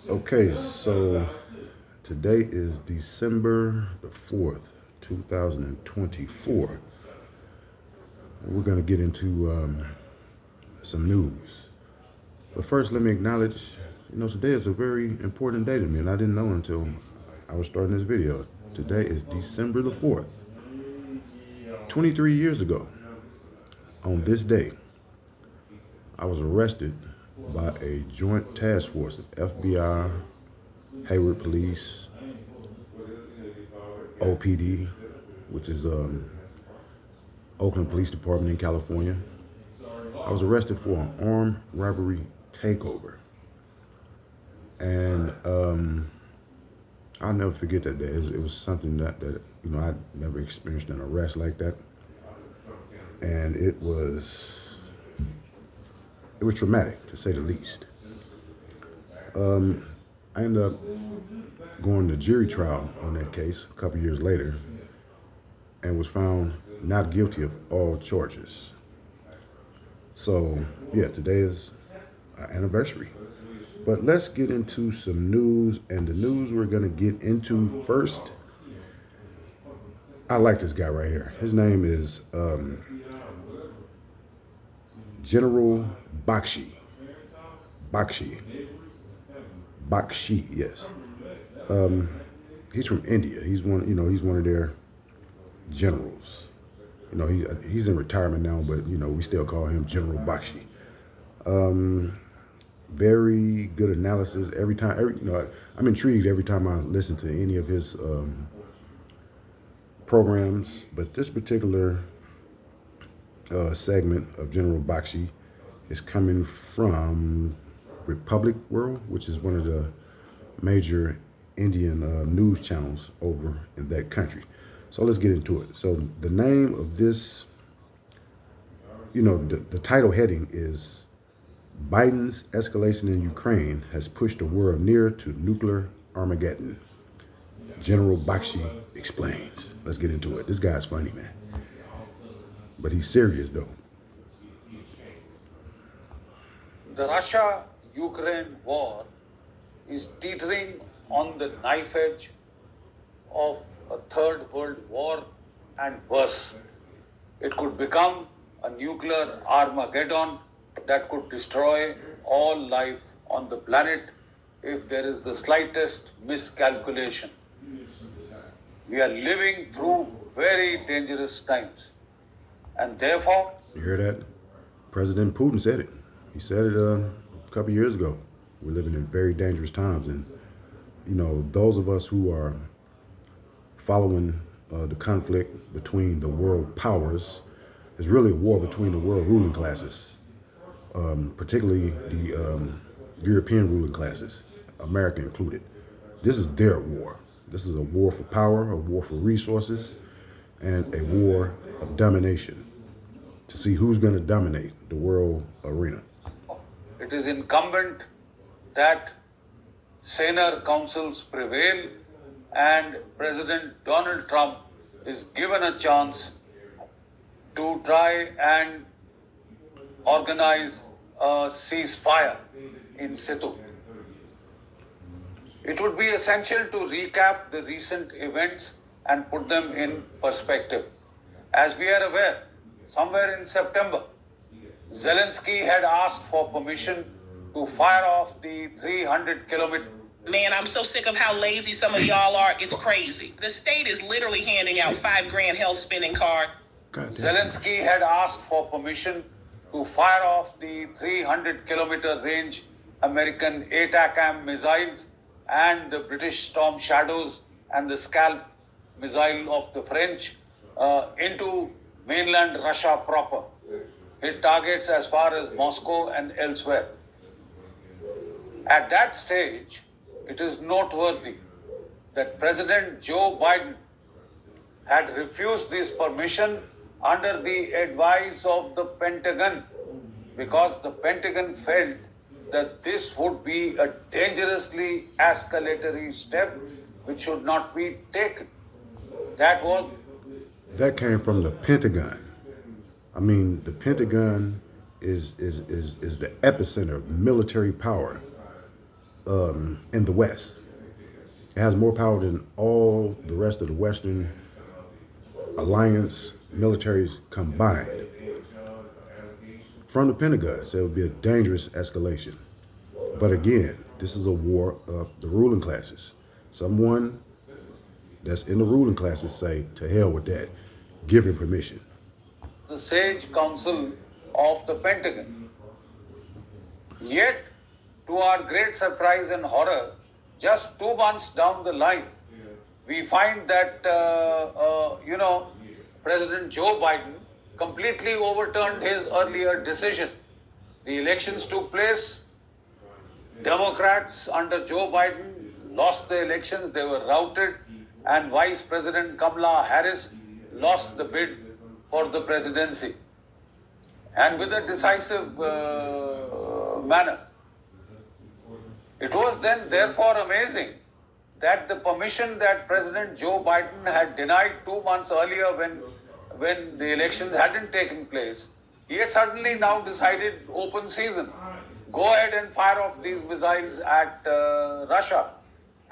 Okay, so today is December the 4th, 2024. We're going to get into some news. But first, let me acknowledge, today is a very important day to me, and I didn't know until I was starting this video. Today is December the 4th. 23 years ago, on this day, I was arrested by a joint task force of FBI, Hayward Police, OPD, which is Oakland Police Department in California. I was arrested for an armed robbery takeover. And I'll never forget that day. It was something that I'd never experienced an arrest like that. And it was traumatic, to say the least. I ended up going to jury trial on that case a couple years later and was found not guilty of all charges. So, yeah, today is our anniversary. But let's get into some news, and the news we're going to get into first. I like this guy right here. His name is General Bakshi. Bakshi, yes. He's from India. He's one of their generals. He's in retirement now, but we still call him General Bakshi. Very good analysis every time. I'm intrigued every time I listen to any of his programs. But this particular segment of General Bakshi is coming from Republic World, which is one of the major Indian news channels over in that country. So let's get into it. So the name of this, the title heading is Biden's escalation in Ukraine has pushed the world nearer to nuclear Armageddon. General Bakshi explains. Let's get into it. This guy's funny, man. But he's serious, though. The Russia-Ukraine war is teetering on the knife edge of a third world war and worse. It could become a nuclear Armageddon that could destroy all life on the planet if there is the slightest miscalculation. We are living through very dangerous times, and therefore... You hear that? President Putin said it. He said it a couple years ago. We're living in very dangerous times, and those of us who are following the conflict between the world powers is really a war between the world ruling classes, particularly the European ruling classes, America included. This is their war. This is a war for power, a war for resources, and a war of domination to see who's going to dominate the world arena. It is incumbent that saner councils prevail and President Donald Trump is given a chance to try and organize a ceasefire in situ. It would be essential to recap the recent events and put them in perspective. As we are aware, somewhere in September, Zelensky had asked for permission to fire off the 300-kilometer... Man, I'm so sick of how lazy some of y'all are. It's crazy. The state is literally handing out $5,000 health spending card. Zelensky had asked for permission to fire off the 300-kilometer range American ATACMS missiles and the British Storm Shadows and the Scalp missile of the French into mainland Russia proper. Hit targets as far as Moscow and elsewhere. At that stage, it is noteworthy that President Joe Biden had refused this permission under the advice of the Pentagon because the Pentagon felt that this would be a dangerously escalatory step which should not be taken. That came from the Pentagon. I mean, the Pentagon is the epicenter of military power in the West. It has more power than all the rest of the Western alliance militaries combined. From the Pentagon, so it would be a dangerous escalation. But again, this is a war of the ruling classes. Someone that's in the ruling classes say, to hell with that, give him permission. The Sage Council of the Pentagon. Yet, to our great surprise and horror, just 2 months down the line, we find that, President Joe Biden completely overturned his earlier decision. The elections took place. Democrats under Joe Biden lost the elections. They were routed. And Vice President Kamala Harris lost the bid for the presidency. And with a decisive manner. It was then therefore amazing that the permission that President Joe Biden had denied 2 months earlier when the elections hadn't taken place, he had suddenly now decided open season. Go ahead and fire off these missiles at Russia.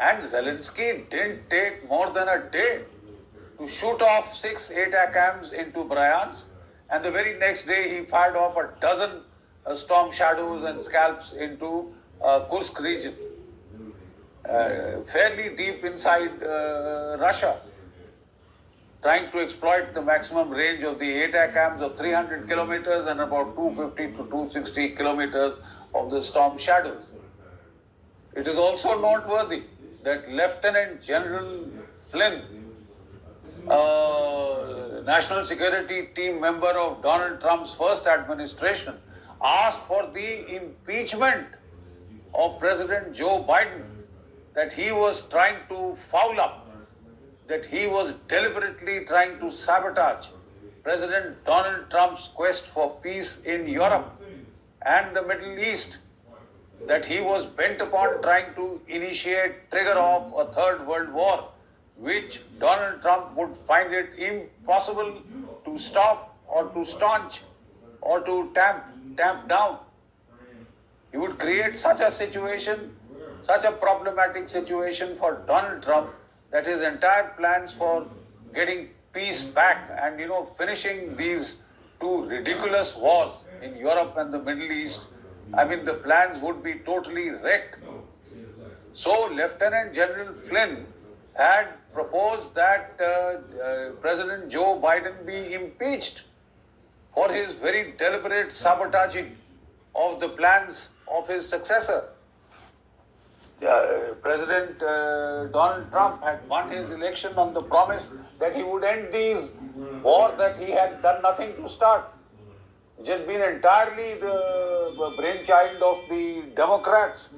And Zelensky didn't take more than a day to shoot off 6 ATACMS into Bryansk, and the very next day he fired off a dozen Storm Shadows and Scalps into Kursk region, fairly deep inside Russia, trying to exploit the maximum range of the ATACMS of 300 kilometers and about 250 to 260 kilometers of the Storm Shadows. It is also noteworthy that Lieutenant General Flynn, National Security Team member of Donald Trump's first administration, asked for the impeachment of President Joe Biden, that he was trying to foul up, that he was deliberately trying to sabotage President Donald Trump's quest for peace in Europe and the Middle East, that he was bent upon trying to trigger off a third world war, which Donald Trump would find it impossible to stop or to staunch or to tamp down. He would create such a situation, such a problematic situation for Donald Trump, that his entire plans for getting peace back and, finishing these two ridiculous wars in Europe and the Middle East, the plans would be totally wrecked. So Lieutenant General Flynn had proposed that President Joe Biden be impeached for his very deliberate sabotaging of the plans of his successor. President Donald Trump had won his election on the promise that he would end these wars that he had done nothing to start, which had been entirely the brainchild of the Democrats,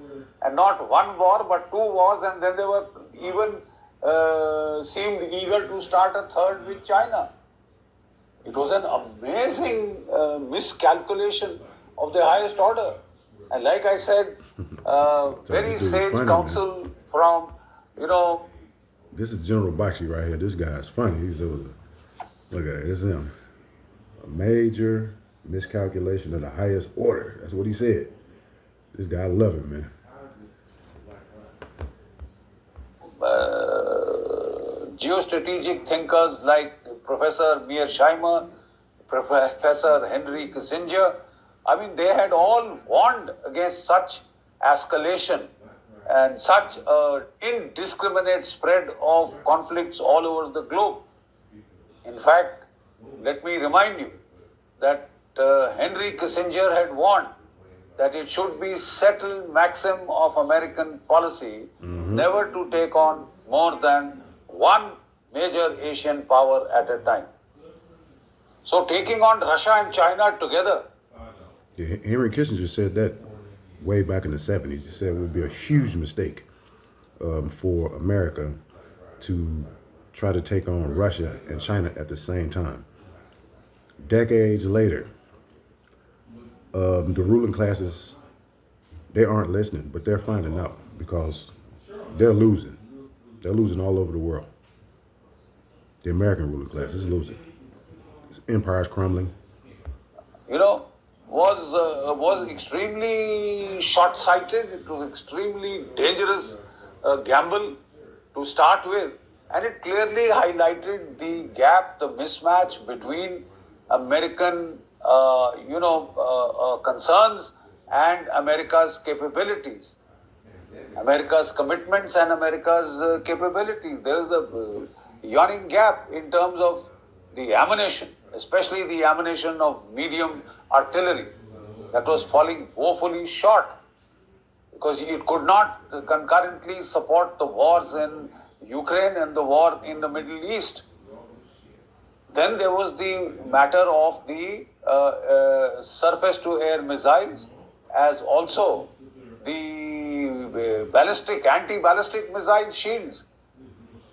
and not one war but 2 wars, and then they were even seemed eager to start a third with China. It was an amazing miscalculation of the highest order. And like I said, very sage counsel from, This is General Bakshi right here. This guy is funny. Look at it. It's him. A major miscalculation of the highest order. That's what he said. This guy, I love him, man. Geostrategic thinkers like Professor Mearsheimer, Professor Henry Kissinger, they had all warned against such escalation and such indiscriminate spread of conflicts all over the globe. In fact, let me remind you that Henry Kissinger had warned that it should be settled maxim of American policy never to take on more than one major Asian power at a time. So taking on Russia and China together. Yeah, Henry Kissinger said that way back in the 70s. He said it would be a huge mistake for America to try to take on Russia and China at the same time. Decades later, the ruling classes, they aren't listening, but they're finding out because they're losing. They're losing all over the world. The American ruling class is losing. Its empire is crumbling. was extremely short-sighted. It was extremely dangerous gamble to start with, and it clearly highlighted the gap, the mismatch between American, concerns and America's capabilities, America's commitments and America's capabilities. There's the yawning gap in terms of the ammunition, especially the ammunition of medium artillery that was falling woefully short because it could not concurrently support the wars in Ukraine and the war in the Middle East. Then there was the matter of the surface-to-air missiles, as also the anti-ballistic missile shields.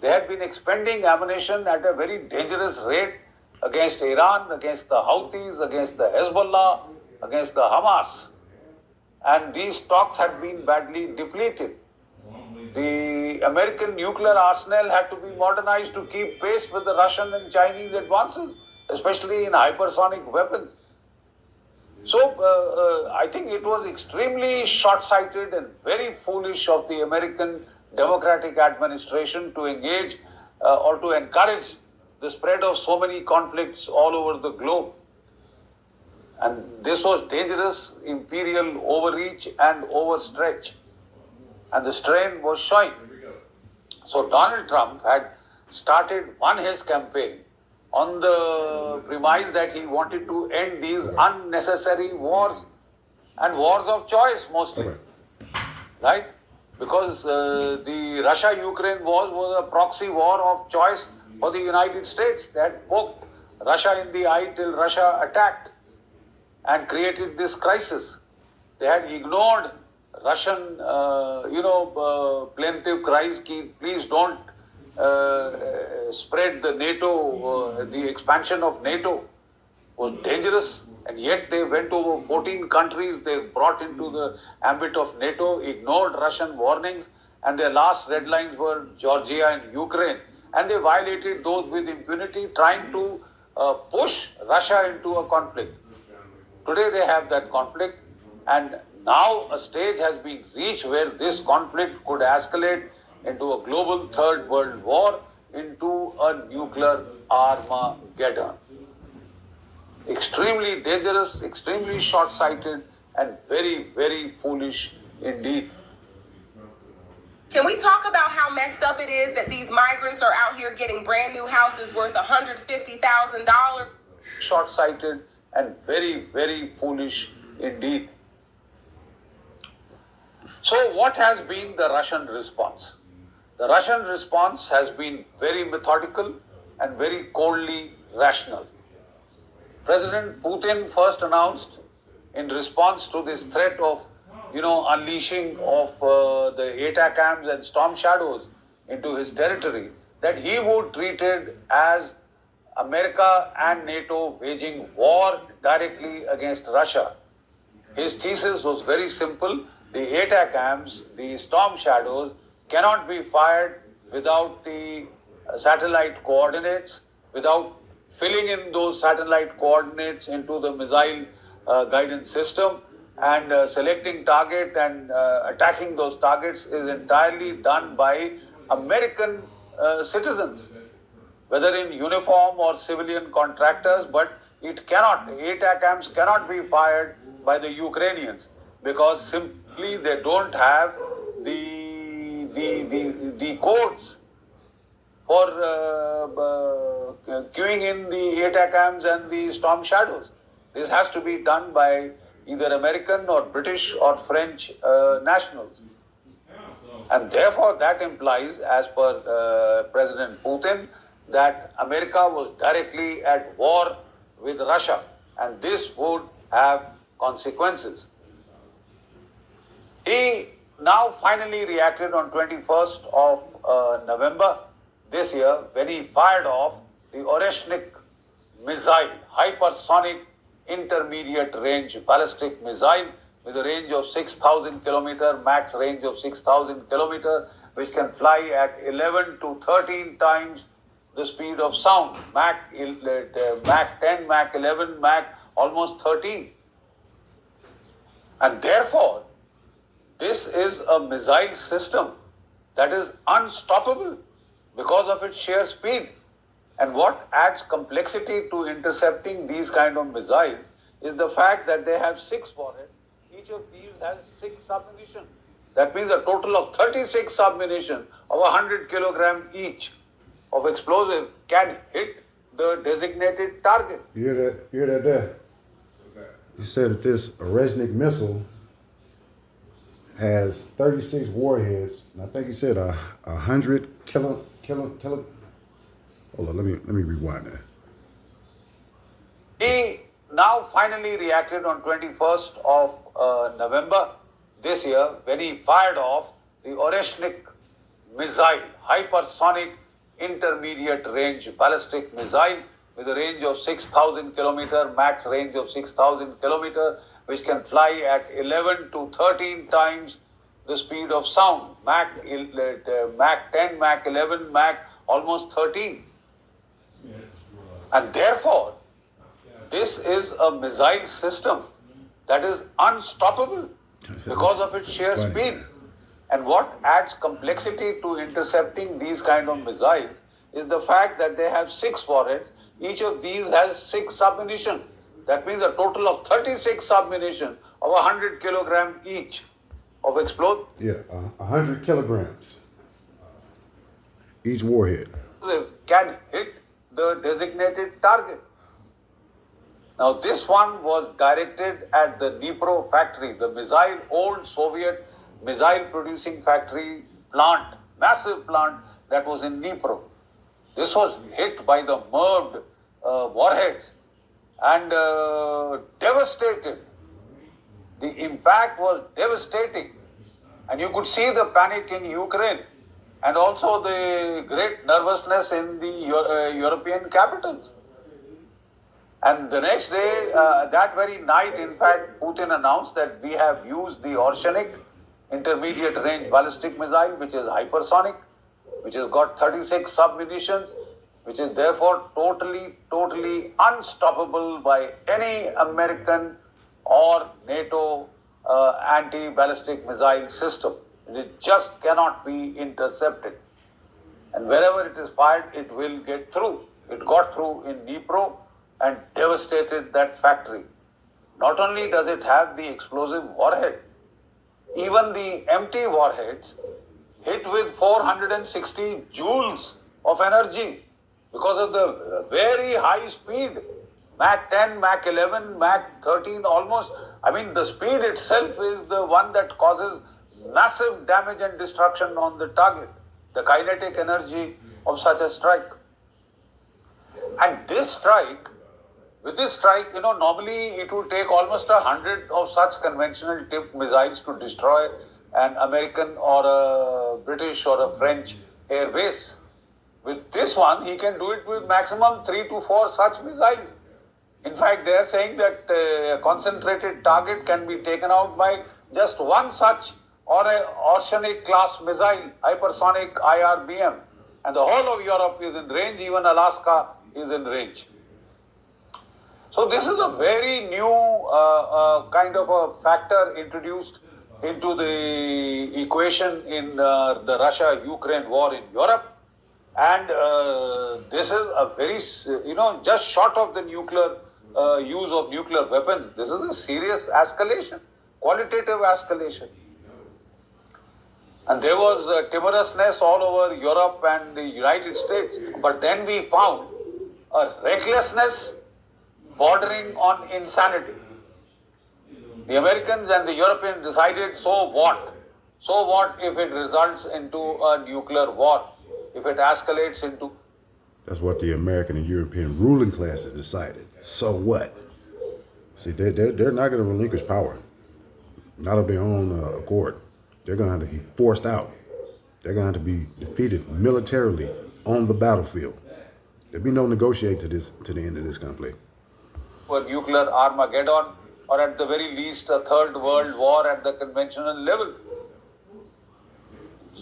They had been expending ammunition at a very dangerous rate against Iran, against the Houthis, against the Hezbollah, against the Hamas. And these stocks had been badly depleted. The American nuclear arsenal had to be modernized to keep pace with the Russian and Chinese advances, especially in hypersonic weapons. So I think it was extremely short-sighted and very foolish of the American Democratic administration to engage or to encourage the spread of so many conflicts all over the globe. And this was dangerous imperial overreach and overstretch. And the strain was showing. So Donald Trump had won his campaign on the premise that he wanted to end these unnecessary wars and wars of choice mostly, right? Because the Russia-Ukraine war was a proxy war of choice for the United States that poked Russia in the eye till Russia attacked and created this crisis. They had ignored Russian, plaintive cries, please don't spread the NATO, the expansion of NATO was dangerous, and yet they went over 14 countries, they brought into the ambit of NATO, ignored Russian warnings, and their last red lines were Georgia and Ukraine, and they violated those with impunity, trying to push Russia into a conflict. Today they have that conflict, and now a stage has been reached where this conflict could escalate into a global third world war, into a nuclear Armageddon. Extremely dangerous, extremely short-sighted, and very, very foolish indeed. Can we talk about how messed up it is that these migrants are out here getting brand new houses worth $150,000? Short-sighted and very, very foolish indeed. So what has been the Russian response? The Russian response has been very methodical and very coldly rational. President Putin first announced in response to this threat of, unleashing of the ATACMS and Storm Shadows into his territory, that he would treat it as America and NATO waging war directly against Russia. His thesis was very simple. The ATACMS, the Storm Shadows, cannot be fired without the satellite coordinates, without filling in those satellite coordinates into the missile guidance system, and selecting target and attacking those targets is entirely done by American citizens, whether in uniform or civilian contractors, but ATACMS cannot be fired by the Ukrainians because simply they don't have the codes for queuing in the ATACMS and the Storm Shadows. This has to be done by either American or British or French nationals. And therefore that implies, as per President Putin, that America was directly at war with Russia, and this would have consequences. He now finally reacted on 21st of November this year when he fired off the Oreshnik missile, hypersonic intermediate range ballistic missile with a range of 6,000 kilometer, max range of 6,000 kilometer, which can fly at 11 to 13 times the speed of sound, Mach 10, Mach 11, Mach almost 13. And therefore, this is a missile system that is unstoppable because of its sheer speed. And what adds complexity to intercepting these kind of missiles is the fact that they have 6 warheads. Each of these has 6 submunition. That means a total of 36 submunition of 100 kilogram each of explosive can hit the designated target. You hear that? You hear that there? He said that this Oreshnik missile has 36 warheads, and I think he said 100 kilo. Hold on, let me rewind that. He now finally reacted on 21st of November this year when he fired off the Oreshnik missile, hypersonic intermediate range ballistic missile with a range of 6,000 kilometer, max range of 6,000 kilometer, which can fly at 11 to 13 times the speed of sound, Mach 10, Mach 11, Mach almost 13. And therefore, this is a missile system that is unstoppable because of its sheer speed. And what adds complexity to intercepting these kind of missiles is the fact that they have 6 warheads. Each of these has 6 submunition. That means a total of 36 submunition of 100 kilogram each of explosive. Yeah, 100 kilograms each warhead. Can hit the designated target. Now this one was directed at the Dnipro factory, the old Soviet missile producing factory plant, massive plant that was in Dnipro. This was hit by the MIRV warheads and devastated. The impact was devastating, and you could see the panic in Ukraine and also the great nervousness in the European capitals. And the next day, that very night, in fact, Putin announced that we have used the Oreshnik intermediate range ballistic missile, which is hypersonic, which has got 36 submunitions, which is therefore totally unstoppable by any American or NATO anti-ballistic missile system. It just cannot be intercepted. And wherever it is fired, it will get through. It got through in Dnipro and devastated that factory. Not only does it have the explosive warhead, even the empty warheads hit with 460 joules of energy because of the very high speed. Mach 10, Mach 11, Mach 13 almost. I mean, the speed itself is the one that causes massive damage and destruction on the target. The kinetic energy of such a strike. And with this strike, normally it would take almost 100 of such conventional tipped missiles to destroy an American or a British or a French air base. With this one, he can do it with maximum 3 to 4 such missiles. In fact, they are saying that a concentrated target can be taken out by just one such or a Oreshnik class missile, hypersonic IRBM. And the whole of Europe is in range, even Alaska is in range. So this is a very new kind of a factor introduced into the equation in the Russia-Ukraine war in Europe. And this is a very, just short of the nuclear use of nuclear weapons, this is a serious escalation, qualitative escalation. And there was timorousness all over Europe and the United States. But then we found a recklessness bordering on insanity. The Americans and the Europeans decided, so what? So what if it results into a nuclear war? If it escalates into... That's what the American and European ruling classes decided. So what? See, they're not going to relinquish power. Not of their own accord. They're going to have to be forced out. They're going to have to be defeated militarily on the battlefield. There'll be no negotiating to the end of this conflict. For nuclear Armageddon, or at the very least a third world war at the conventional level.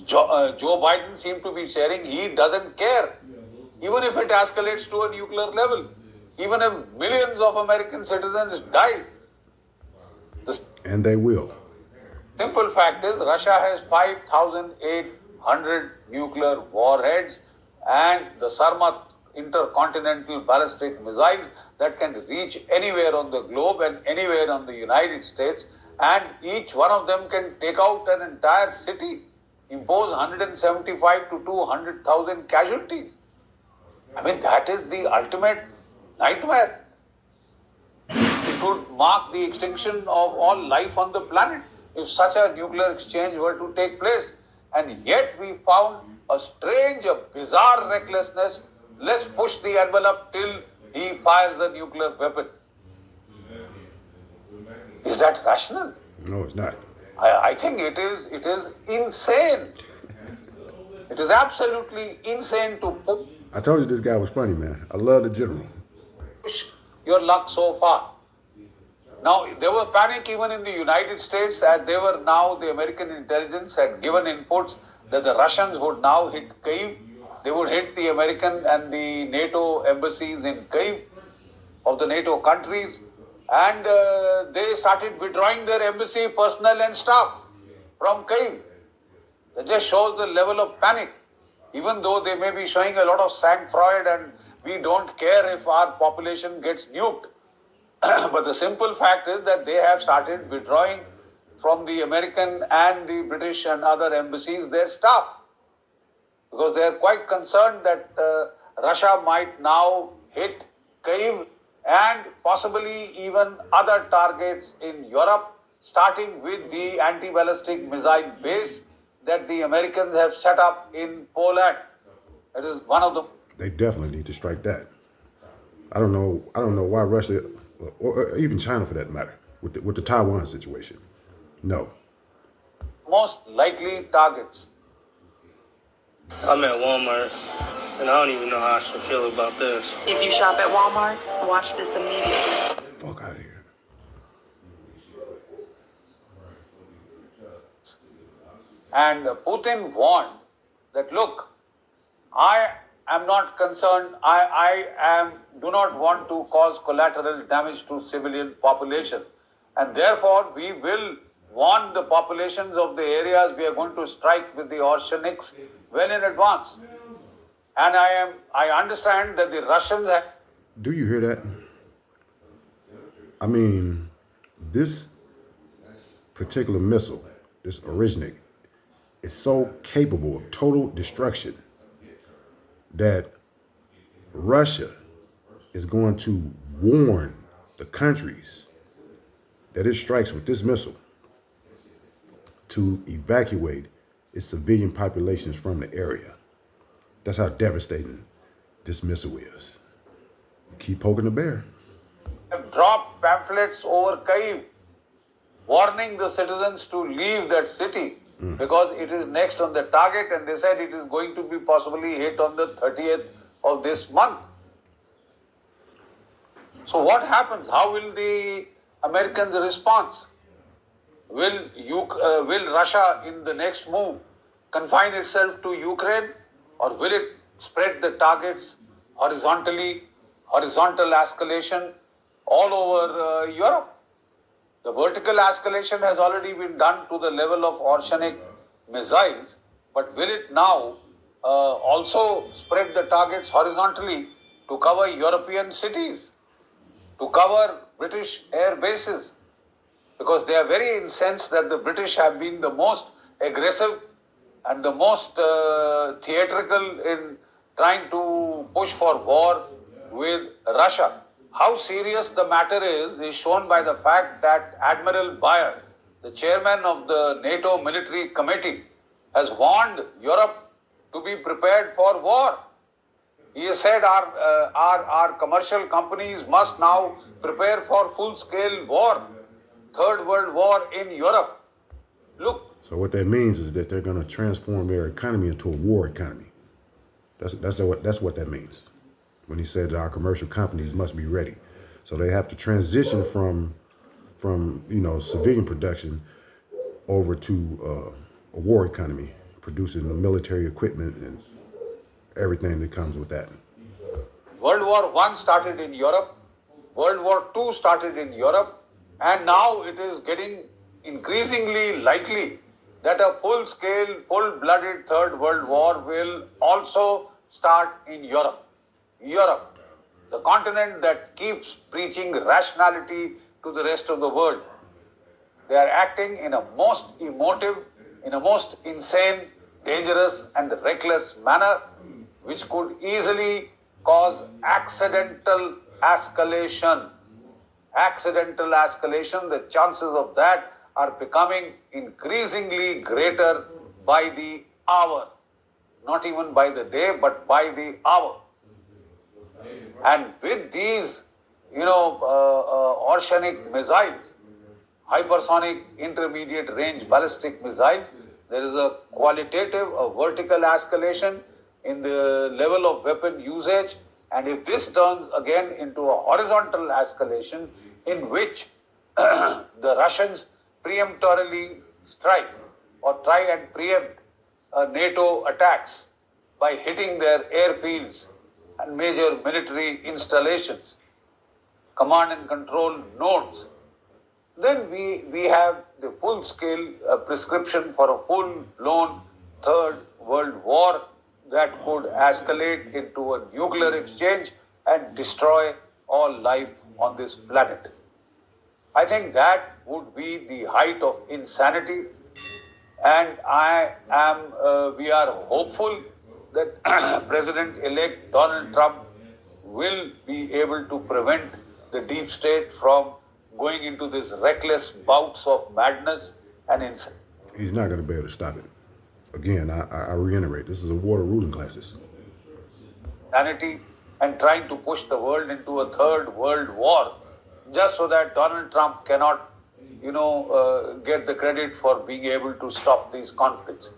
Joe Biden seemed to be sharing he doesn't care. Even if it escalates to a nuclear level, even if millions of American citizens die, And they will. Simple fact is, Russia has 5,800 nuclear warheads and the Sarmat intercontinental ballistic missiles that can reach anywhere on the globe and anywhere on the United States, and each one of them can take out an entire city, impose 175 to 200,000 casualties. I mean, that is the ultimate nightmare. It would mark the extinction of all life on the planet if such a nuclear exchange were to take place. And yet we found a strange, a bizarre recklessness. Let's push the envelope till he fires a nuclear weapon. Is that rational? No, it's not. I think it is insane. It is absolutely insane to I told you this guy was funny, man. I love the general. push your luck so far. Now, there was panic even in the United States, as they were now, the American intelligence had given inputs that the Russians would now hit Kyiv. They would hit the American and the NATO embassies in Kyiv of the NATO countries. And they started withdrawing their embassy personnel and staff from Kyiv. That just shows the level of panic. Even though they may be showing a lot of sang-froid and we don't care if our population gets nuked. But the simple fact is that they have started withdrawing from the American and the British and other embassies their staff. Because they are quite concerned that Russia might now hit Kyiv and possibly even other targets in Europe, starting with the anti-ballistic missile base that the Americans have set up in Poland. It is one of the... They definitely need to strike that. I don't know why Russia, or even China for that matter, with the Taiwan situation. No. most likely targets. I'm at Walmart, and I don't even know how I should feel about this. If you shop at Walmart, watch this immediately. Fuck out of here. And Putin warned that, look, I am not concerned, I do not want to cause collateral damage to civilian population. And therefore, we will warn the populations of the areas we are going to strike with the oceanics well in advance. And I understand that the Russians have... Do you hear that? I mean, this particular missile, this Orishnik, is so capable of total destruction that Russia is going to warn the countries that it strikes with this missile to evacuate its civilian populations from the area. That's how devastating this missile is. You keep poking the bear. have dropped pamphlets over Kyiv, warning the citizens to leave that city because it is next on the target, and they said it is going to be possibly hit on the 30th of this month. So what happens? How will the Americans respond? Will Russia in the next move confine itself to Ukraine, or will it spread the targets horizontally, horizontal escalation all over Europe? The vertical escalation has already been done to the level of oceanic missiles, but will it now also spread the targets horizontally to cover European cities, to cover British air bases? Because they are very incensed that the British have been the most aggressive and the most theatrical in trying to push for war with Russia. How serious the matter is shown by the fact that Admiral Bayer, the chairman of the NATO Military Committee, has warned Europe to be prepared for war. He has said our commercial companies must now prepare for full-scale war, Third World War in Europe. Look. So what that means is that they're going to transform their economy into a war economy. That's what that means. When he said that our commercial companies must be ready. So they have to transition from civilian production over to a war economy, producing the military equipment and everything that comes with that. World War I started in Europe. World War II started in Europe. And now it is getting increasingly likely that a full-scale, full-blooded Third World War will also start in Europe. Europe, the continent that keeps preaching rationality to the rest of the world. They are acting in a most emotive, in a most insane, dangerous and reckless manner, which could easily cause accidental escalation. Accidental escalation, the chances of that are becoming increasingly greater by the hour. Not even by the day, but by the hour. And with these, oceanic missiles, hypersonic intermediate range ballistic missiles, there is a qualitative, a vertical escalation in the level of weapon usage. And if this turns again into a horizontal escalation in which the Russians preemptorily strike or try and preempt NATO attacks by hitting their airfields and major military installations, command and control nodes, then we have the full-scale prescription for a full-blown Third World War that could escalate into a nuclear exchange and destroy all life on this planet. I think that would be the height of insanity, and we are hopeful that President-elect Donald Trump will be able to prevent the deep state from going into these reckless bouts of madness and insanity. He's not going to be able to stop it. Again, I reiterate, this is a war of ruling classes. And trying to push the world into a third world war just so that Donald Trump cannot, get the credit for being able to stop these conflicts.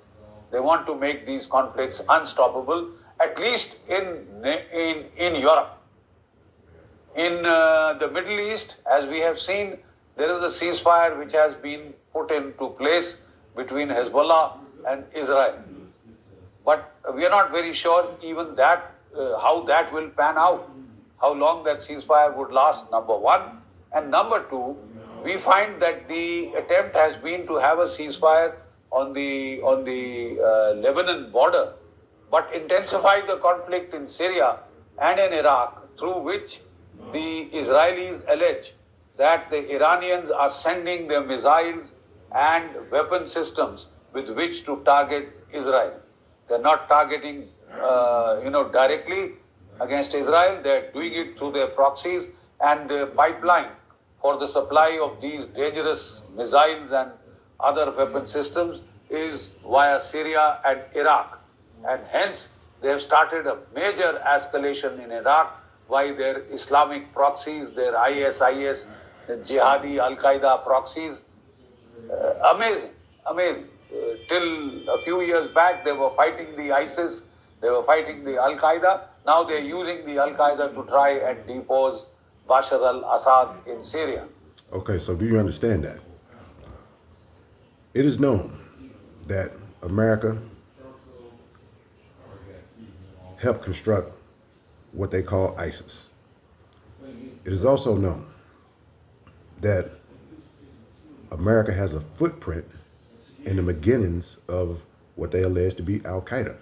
They want to make these conflicts unstoppable, at least in Europe. In the Middle East, as we have seen, there is a ceasefire which has been put into place between Hezbollah and Israel. But we are not very sure even that how that will pan out, how long that ceasefire would last, number one. And number two, we find that the attempt has been to have a ceasefire on the Lebanon border, but intensify the conflict in Syria and in Iraq, through which the Israelis allege that the Iranians are sending their missiles and weapon systems with which to target Israel. They're not targeting, directly against Israel. They're doing it through their proxies, and the pipeline for the supply of these dangerous missiles and other weapon systems is via Syria and Iraq. And hence, they have started a major escalation in Iraq by their Islamic proxies, their ISIS, the Jihadi Al-Qaeda proxies. Amazing. Till a few years back, they were fighting the ISIS, they were fighting the Al-Qaeda. Now they're using the Al-Qaeda to try and depose Bashar al-Assad in Syria. Okay, so do you understand that? It is known that America helped construct what they call ISIS. It is also known that America has a footprint in the beginnings of what they allege to be Al-Qaeda.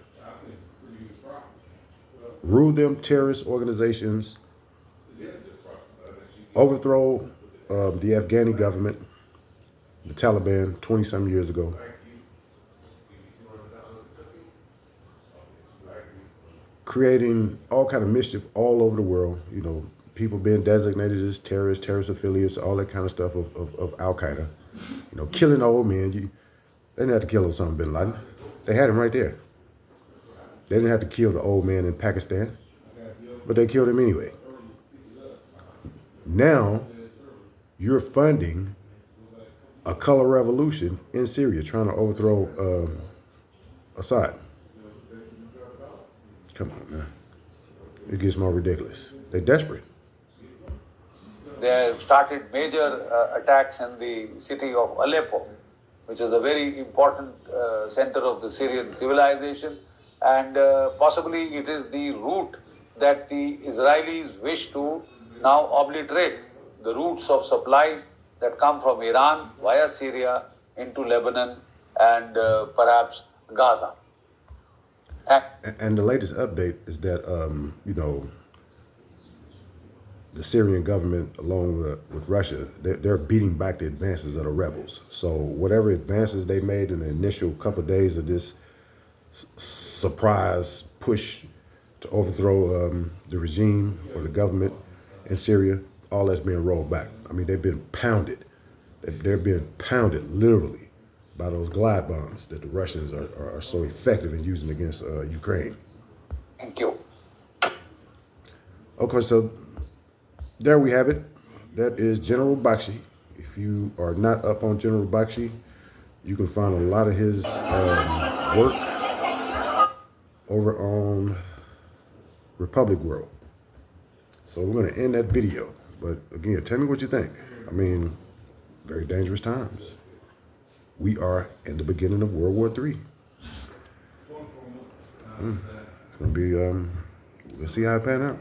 Rule them terrorist organizations, overthrow the Afghani government, the Taliban, 20-some years ago. Creating all kind of mischief all over the world, people being designated as terrorist affiliates, all that kind of stuff of Al-Qaeda. Killing old men. They didn't have to kill Osama bin Laden. They had him right there. They didn't have to kill the old man in Pakistan, but they killed him anyway. Now, you're funding a color revolution in Syria, trying to overthrow Assad. Come on, man. It gets more ridiculous. They're desperate. They have started major attacks in the city of Aleppo, which is a very important center of the Syrian civilization. And possibly it is the route that the Israelis wish to now obliterate, the routes of supply that come from Iran via Syria into Lebanon and perhaps Gaza. And the latest update is that, the Syrian government, along with Russia, they're beating back the advances of the rebels. So whatever advances they made in the initial couple of days of this surprise push to overthrow the regime or the government in Syria, all that's being rolled back. I mean, they've been pounded. They're being pounded literally by those glide bombs that the Russians are so effective in using against Ukraine. Thank you. Okay, so there we have it. That is General Bakshi. If you are not up on General Bakshi, you can find a lot of his work over on Republic World. So we're going to end that video. But again, tell me what you think. I mean, very dangerous times. We are in the beginning of World War III. It's going to be, we'll see how it pan out.